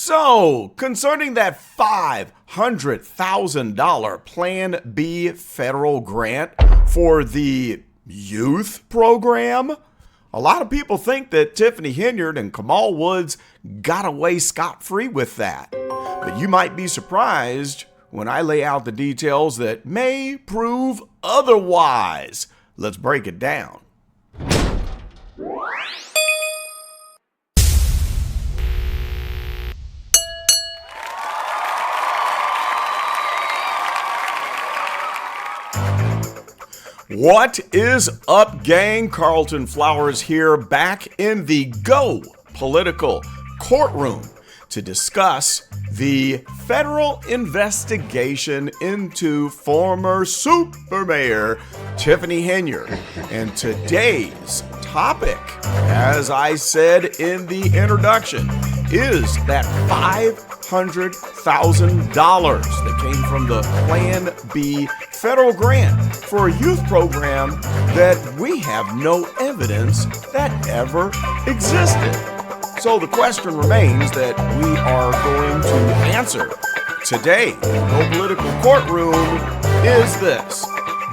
So, concerning that $500,000 Plan B federal grant for the youth program, a lot of people think that Tiffany Henyard and Kamal Woods got away scot-free with that. But you might be surprised when I lay out the details that may prove otherwise. Let's break it down. What is up, gang? Carlton Flowers here, back in the Go Political courtroom to discuss the federal investigation into former SuperMayor Tiffany Henyard. And today's topic, as I said in the introduction, is that $500,000 that came from the Plan B federal grant for a youth program that we have no evidence that ever existed. So the question remains that we are going to answer today in the No Political Courtroom is this: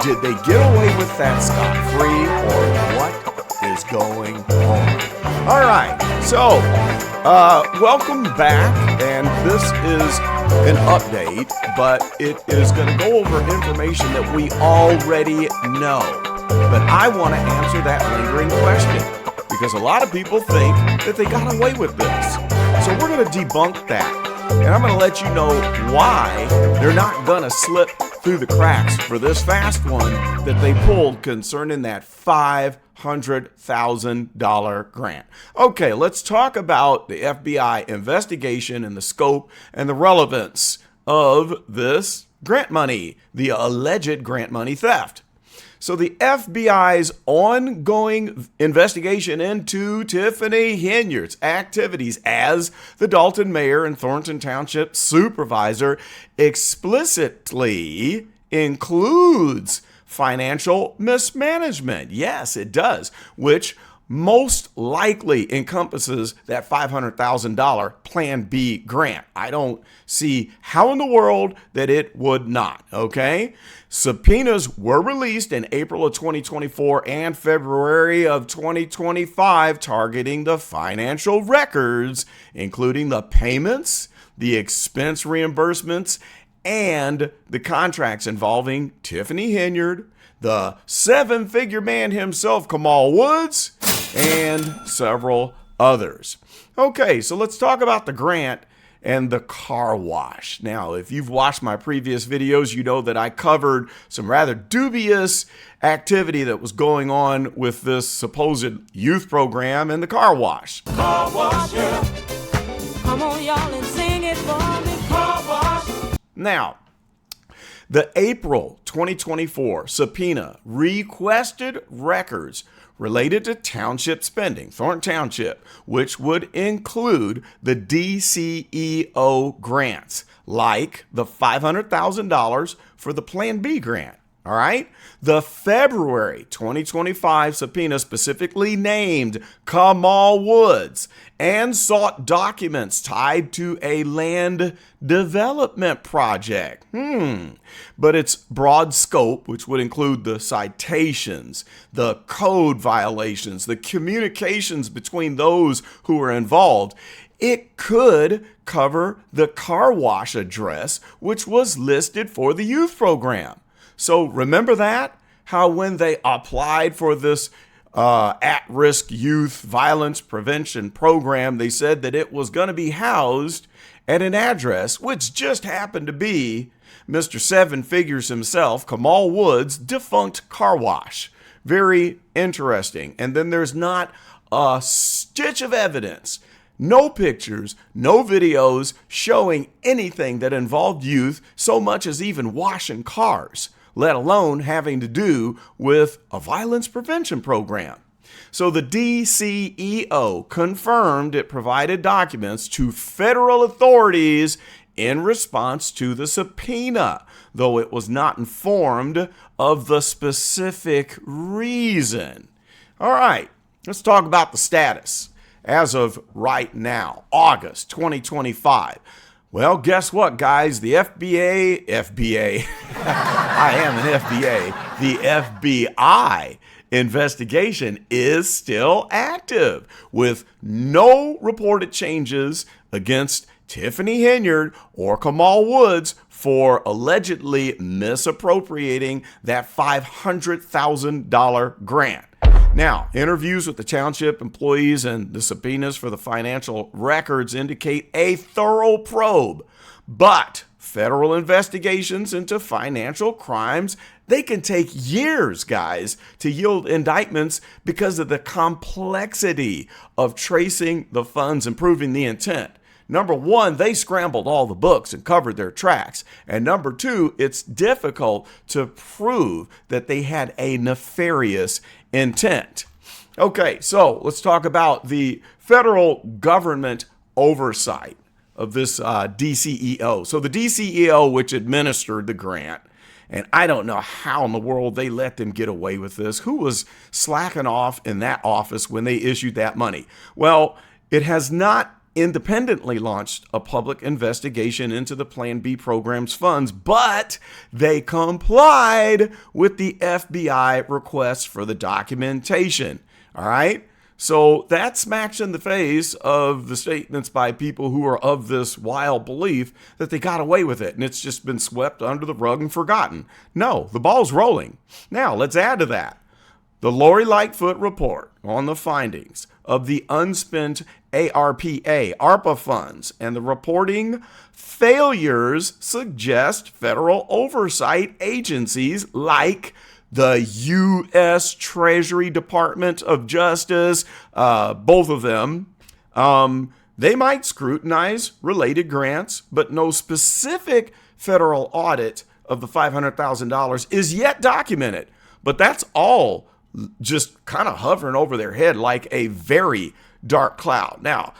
did they get away with that scot-free, or what is going on? All right, so welcome back, and this is an update, but it is going to go over information that we already know. But I want to answer that lingering question, because a lot of people think that they got away with this. So we're going to debunk that. And I'm going to let you know why they're not going to slip through the cracks for this fast one that they pulled concerning that $500,000 grant. Okay, let's talk about the FBI investigation and the scope and the relevance of this grant money, the alleged grant money theft. So the FBI's ongoing investigation into Tiffany Henyard's activities as the Dolton mayor and Thornton Township supervisor explicitly includes financial mismanagement. Yes, it does, which most likely encompasses that $500,000 Plan B grant. I don't see how in the world that it would not, okay? Subpoenas were released in April of 2024 and February of 2025 targeting the financial records, including the payments, the expense reimbursements, and the contracts involving Tiffany Henyard, the seven-figure man himself, Kamal Woods, and several others. Okay, so let's talk about the grant and the car wash. Now, if you've watched my previous videos, you know that I covered some rather dubious activity that was going on with this supposed youth program and the car wash. Car wash, yeah. Come on, y'all, and sing it for me. Car wash. Now, the April 2024 subpoena requested records related to township spending, Thornton Township, which would include the DCEO grants, like the $500,000 for the Plan B grant. All right. The February 2025 subpoena specifically named Kamal Woods and sought documents tied to a land development project. But its broad scope, which would include the citations, the code violations, the communications between those who were involved, it could cover the car wash address, which was listed for the youth program. So remember that? How when they applied for this at-risk youth violence prevention program, they said that it was going to be housed at an address, which just happened to be Mr. Seven Figures himself, Kamal Woods' defunct car wash. Very interesting. And then there's not a stitch of evidence, no pictures, no videos showing anything that involved youth so much as even washing cars, let alone having to do with a violence prevention program. So the DCEO confirmed it provided documents to federal authorities in response to the subpoena, though it was not informed of the specific reason. All right, let's talk about the status. as of right now, August 2025. Well, guess what, guys? The FBA, I am an FBA, the FBI investigation is still active with no reported changes against Tiffany Henyard or Kamal Woods for allegedly misappropriating that $500,000 grant. Now, interviews with the township employees and the subpoenas for the financial records indicate a thorough probe, but federal investigations into financial crimes, they can take years, guys, to yield indictments because of the complexity of tracing the funds and proving the intent. Number one, they scrambled all the books and covered their tracks. And number two, it's difficult to prove that they had a nefarious intent. Okay, so let's talk about the federal government oversight of this DCEO. So the DCEO, which administered the grant, and I don't know how in the world they let them get away with this. Who was slacking off in that office when they issued that money? Well, it has not independently launched a public investigation into the Plan B program's funds, but they complied with the FBI request for the documentation. All right? So that smacks in the face of the statements by people who are of this wild belief that they got away with it and it's just been swept under the rug and forgotten. No, the ball's rolling. Now, let's add to that the Lori Lightfoot report on the findings of the unspent ARPA funds, and the reporting failures suggest federal oversight agencies like the U.S. Treasury Department of Justice, both of them, they might scrutinize related grants, but no specific federal audit of the $500,000 is yet documented. But that's all just kind of hovering over their head like a very dark cloud. Now,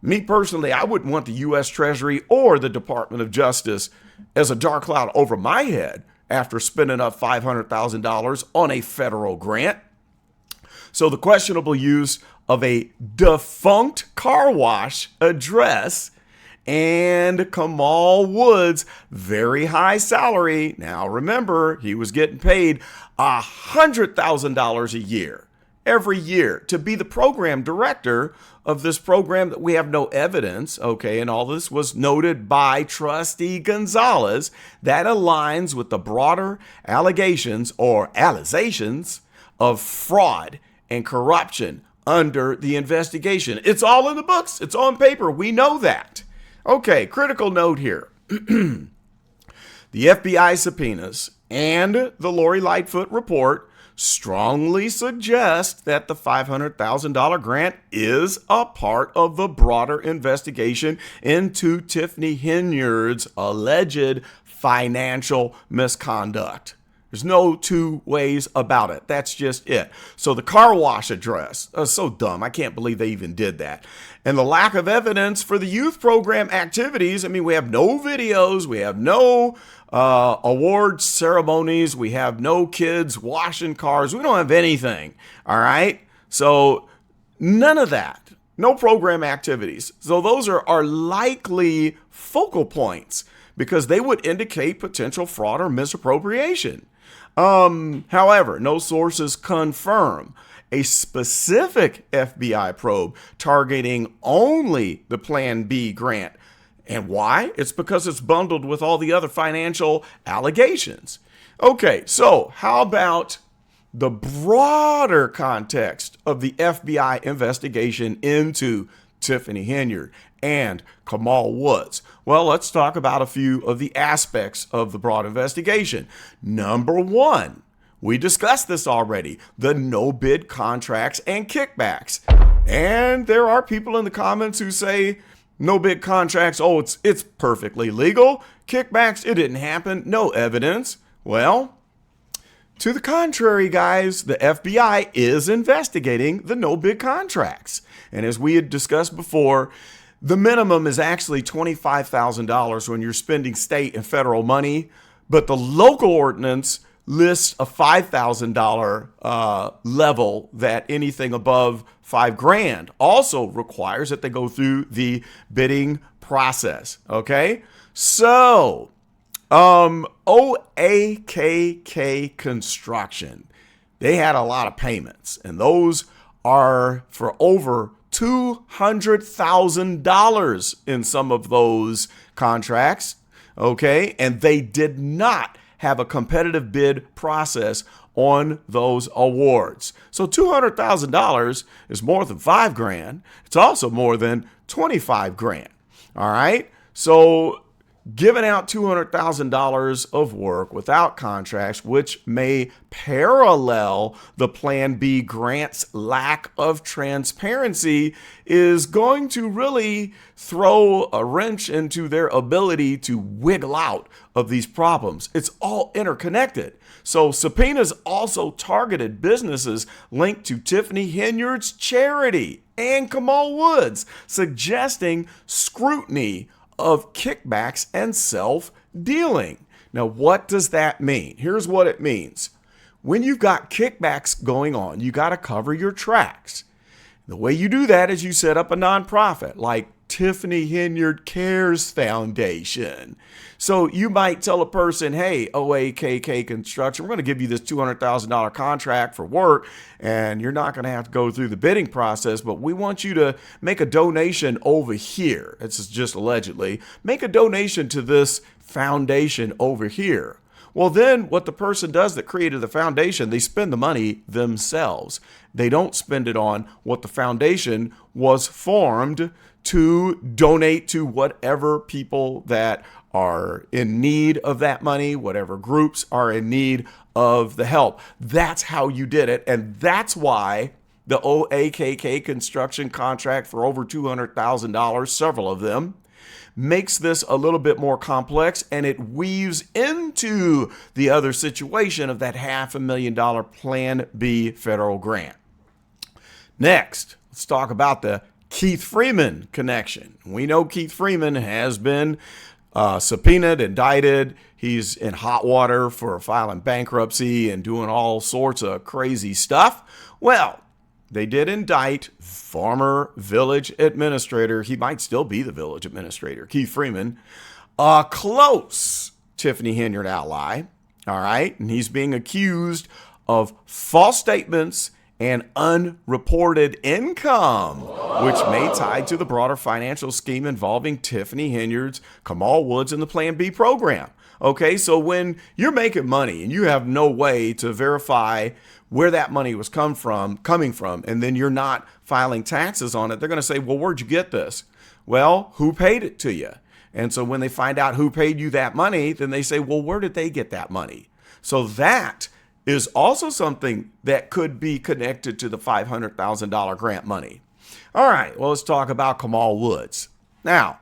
me personally, I wouldn't want the U.S. Treasury or the Department of Justice as a dark cloud over my head after spending up $500,000 on a federal grant. So the questionable use of a defunct car wash address and Kamal Woods' very high salary. Now, remember, he was getting paid $100,000 a year, every year, to be the program director of this program that we have no evidence, okay, and all this was noted by Trustee Gonzalez, that aligns with the broader allegations or allegations of fraud and corruption under the investigation. It's all in the books. It's on paper. We know that. Okay, critical note here. The FBI subpoenas and the Lori Lightfoot report strongly suggest that the $500,000 grant is a part of the broader investigation into Tiffany Henyard's alleged financial misconduct. There's no two ways about it. That's just it. So the car wash address, so dumb. I can't believe they even did that. And the lack of evidence for the youth program activities. I mean, we have no videos. We have no award ceremonies. We have no kids washing cars. We don't have anything. All right. So none of that. No program activities. So those are likely focal points because they would indicate potential fraud or misappropriation. However, no sources confirm a specific FBI probe targeting only the Plan B grant. And why? It's because it's bundled with all the other financial allegations. Okay, so how about the broader context of the FBI investigation into Tiffany Henyard and Kamal Woods? Well, let's talk about a few of the aspects of the broad investigation. Number one, we discussed this already, the no-bid contracts and kickbacks. And there are people in the comments who say no-bid contracts, oh, it's perfectly legal. Kickbacks, it didn't happen, no evidence. Well, to the contrary, guys, the FBI is investigating the no-bid contracts. And as we had discussed before, the minimum is actually $25,000 when you're spending state and federal money, but the local ordinance lists a $5,000 level that anything above $5,000 also requires that they go through the bidding process. Okay, so OAKK Construction, they had a lot of payments, and those are for over $200,000 in some of those contracts. Okay, and they did not have a competitive bid process on those awards. So $200,000 is more than $5,000. It's also more than $25,000. All right. So giving out $200,000 of work without contracts, which may parallel the Plan B grant's lack of transparency, is going to really throw a wrench into their ability to wiggle out of these problems. It's all interconnected. So subpoenas also targeted businesses linked to Tiffany Henyard's charity and Kamal Woods, suggesting scrutiny of kickbacks and self-dealing. Now, what does that mean? Here's what it means. When you've got kickbacks going on, you got to cover your tracks. The way you do that is you set up a nonprofit like Tiffany Henyard Cares Foundation. So you might tell a person, hey, OAKK Construction, we're going to give you this $200,000 contract for work, and you're not going to have to go through the bidding process, but we want you to make a donation over here. This is just allegedly. Make a donation to this foundation over here. Well, then what the person does that created the foundation, they spend the money themselves. They don't spend it on what the foundation was formed to donate to, whatever people that are in need of that money, whatever groups are in need of the help. That's how you did it. And that's why the OAKK construction contract for over $200,000, several of them, makes this a little bit more complex, and it weaves into the other situation of that $500,000 Plan B federal grant. Next, let's talk about the Keith Freeman connection. We know Keith Freeman has been subpoenaed, indicted. He's in hot water for filing bankruptcy and doing all sorts of crazy stuff. Well, they did indict former village administrator. He might still be the village administrator, Keith Freeman, a close Tiffany Henyard ally. All right. And he's being accused of false statements and unreported income, which may tie to the broader financial scheme involving Tiffany Henyard's, Kamal Woods, and the Plan B program. Okay, so when you're making money and you have no way to verify where that money was coming from, and then you're not filing taxes on it, they're going to say, well, where'd you get this? Well, who paid it to you? And so when they find out who paid you that money, then they say, well, where did they get that money? So that is also something that could be connected to the $500,000 grant money. All right, well, let's talk about Kamal Woods. Now,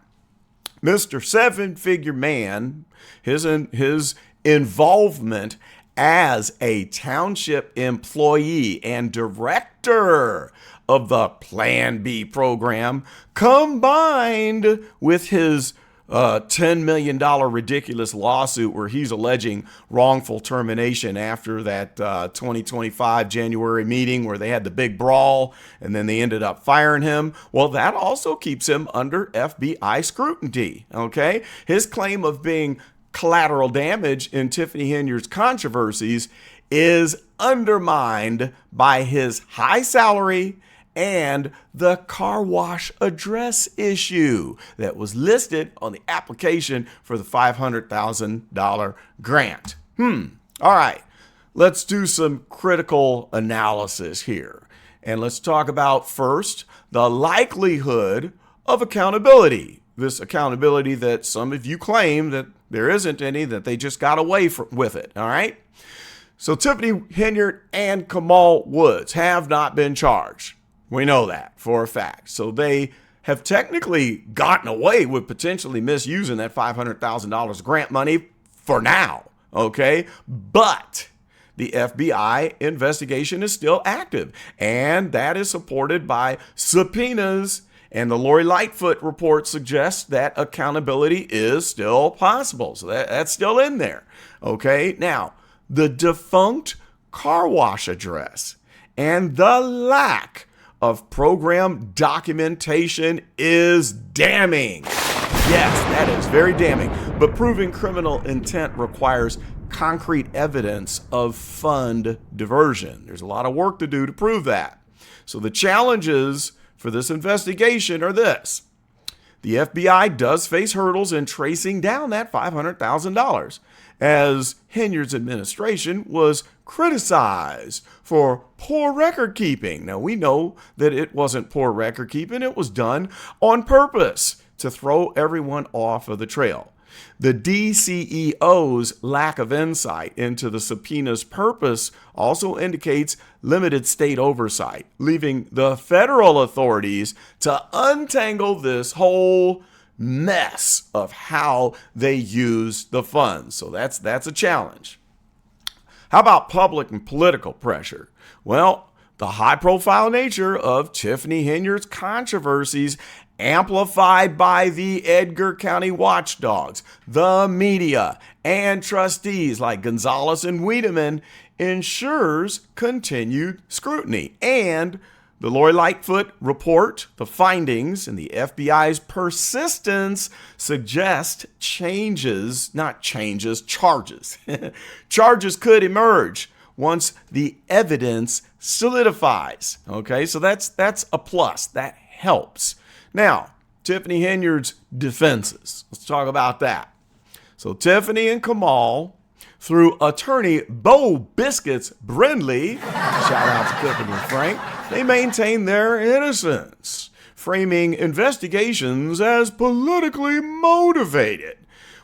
Mr. Seven-Figure Man, his involvement as a township employee and director of the Plan B program, combined with his $10 million ridiculous lawsuit where he's alleging wrongful termination after that 2025 January meeting where they had the big brawl and then they ended up firing him. Well, that also keeps him under FBI scrutiny. Okay. His claim of being collateral damage in Tiffany Henyard's controversies is undermined by his high salary and the car wash address issue that was listed on the application for the $500,000 grant. All right, let's do some critical analysis here. And let's talk about first the likelihood of accountability. This accountability that some of you claim that there isn't any, that they just got away with it. All right. So Tiffany Henyard and Kamal Woods have not been charged. We know that for a fact. So they have technically gotten away with potentially misusing that $500,000 grant money for now. Okay. But the FBI investigation is still active, and that is supported by subpoenas. And the Lori Lightfoot report suggests that accountability is still possible. So that's still in there. Okay. Now, the defunct car wash address, and the lack of program documentation is damning. Yes, that is very damning. But proving criminal intent requires concrete evidence of fund diversion. There's a lot of work to do to prove that. So the challenges for this investigation are this. The FBI does face hurdles in tracing down that $500,000, as Henyard's administration was criticized for poor record keeping. Now, we know that it wasn't poor record keeping. It was done on purpose to throw everyone off of the trail. The DCEO's lack of insight into the subpoena's purpose also indicates limited state oversight, leaving the federal authorities to untangle this whole mess of how they use the funds. So that's a challenge. How about public and political pressure? Well, the high-profile nature of Tiffany Henyard's controversies, amplified by the Edgar County watchdogs, the media, and trustees like Gonzalez and Wiedemann, ensures continued scrutiny. And the Lori Lightfoot report, the findings, and the FBI's persistence suggest charges. Charges could emerge once the evidence solidifies. Okay, so that's a plus. That helps. Now, Tiffany Henyard's defenses. Let's talk about that. So Tiffany and Kamal, through attorney Bo Biscuits Brindley, shout out to Tiffany and Frank, they maintain their innocence, framing investigations as politically motivated.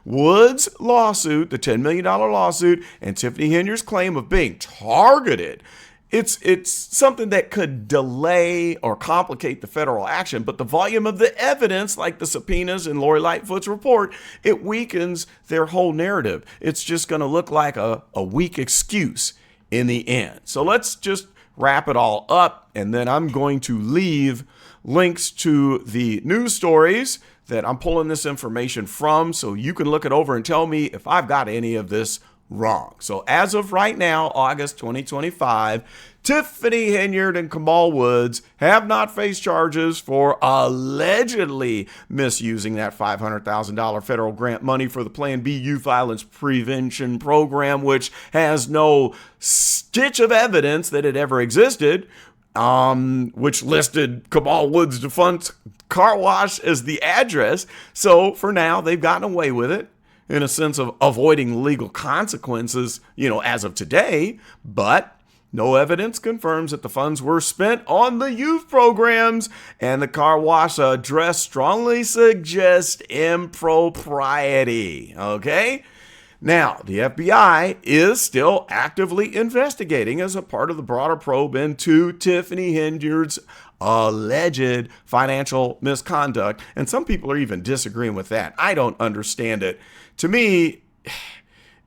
Woods' lawsuit, the $10 million lawsuit, and Tiffany Henyard's claim of being targeted, it's something that could delay or complicate the federal action, but the volume of the evidence, like the subpoenas in Lori Lightfoot's report, it weakens their whole narrative. It's just going to look like a weak excuse in the end. So let's just wrap it all up, and then I'm going to leave links to the news stories that I'm pulling this information from, so you can look it over and tell me if I've got any of this wrong. So as of right now, August 2025, Tiffany Henyard and Kamal Woods have not faced charges for allegedly misusing that $500,000 federal grant money for the Plan B youth violence prevention program, which has no stitch of evidence that it ever existed, which listed Kamal Woods' defunct car wash as the address. So for now, they've gotten away with it, in a sense of avoiding legal consequences, as of today, but no evidence confirms that the funds were spent on the youth programs, and the car wash address strongly suggests impropriety, okay? Now, the FBI is still actively investigating as a part of the broader probe into Tiffany Henyard's alleged financial misconduct, and some people are even disagreeing with that. I don't understand it. To me,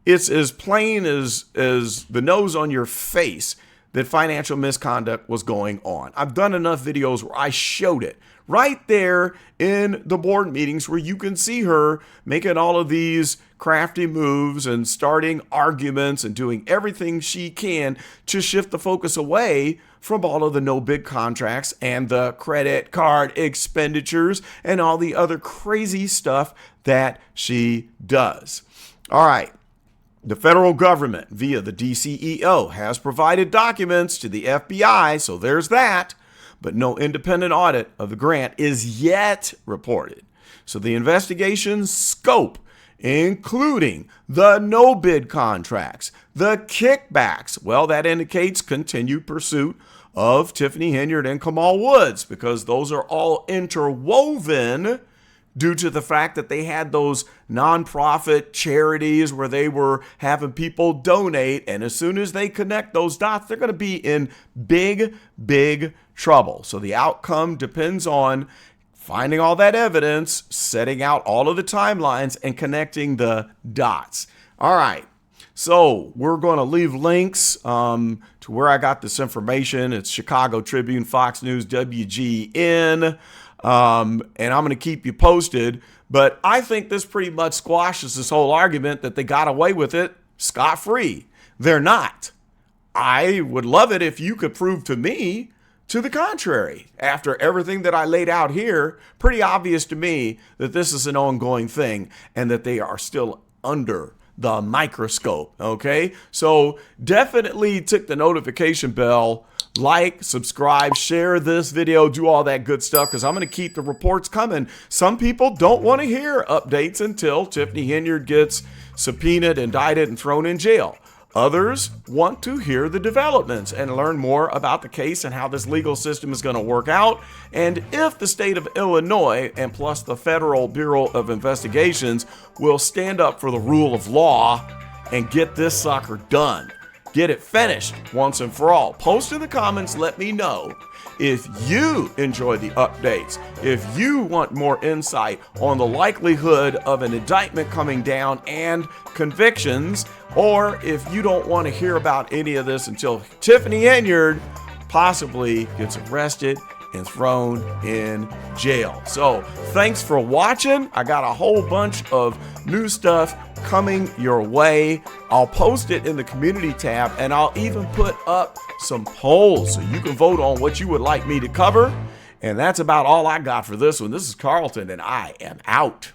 it's as plain as the nose on your face that financial misconduct was going on. I've done enough videos where I showed it right there in the board meetings, where you can see her making all of these crafty moves and starting arguments and doing everything she can to shift the focus away from all of the no bid contracts and the credit card expenditures and all the other crazy stuff that she does. All right. The federal government, via the DCEO, has provided documents to the FBI, so there's that, but no independent audit of the grant is yet reported. So the investigation's scope, including the no-bid contracts, the kickbacks, well, that indicates continued pursuit of Tiffany Henyard and Kamal Woods, because those are all interwoven due to the fact that they had those nonprofit charities where they were having people donate. And as soon as they connect those dots, they're going to be in big, big trouble. So the outcome depends on finding all that evidence, setting out all of the timelines, and connecting the dots. All right. So we're going to leave links to where I got this information. It's Chicago Tribune, Fox News, WGN. And I'm going to keep you posted. But I think this pretty much squashes this whole argument that they got away with it scot-free. They're not. I would love it if you could prove to me to the contrary. After everything that I laid out here, pretty obvious to me that this is an ongoing thing and that they are still under the microscope. Okay, so definitely tick the notification bell, like, subscribe, share this video, do all that good stuff, because I'm going to keep the reports coming. Some people don't want to hear updates until Tiffany Henyard gets subpoenaed, indicted, and thrown in jail. Others want to hear the developments and learn more about the case and how this legal system is going to work out, and if the state of Illinois and plus the Federal Bureau of Investigations will stand up for the rule of law and get this sucker done. Get it finished once and for all. Post in the comments, let me know if you enjoy the updates, if you want more insight on the likelihood of an indictment coming down and convictions, or if you don't want to hear about any of this until Tiffany Henyard possibly gets arrested and thrown in jail. So thanks for watching. I got a whole bunch of new stuff coming your way. I'll post it in the community tab, and I'll even put up some polls so you can vote on what you would like me to cover. And that's about all I got for this one. This is Carlton, and I am out.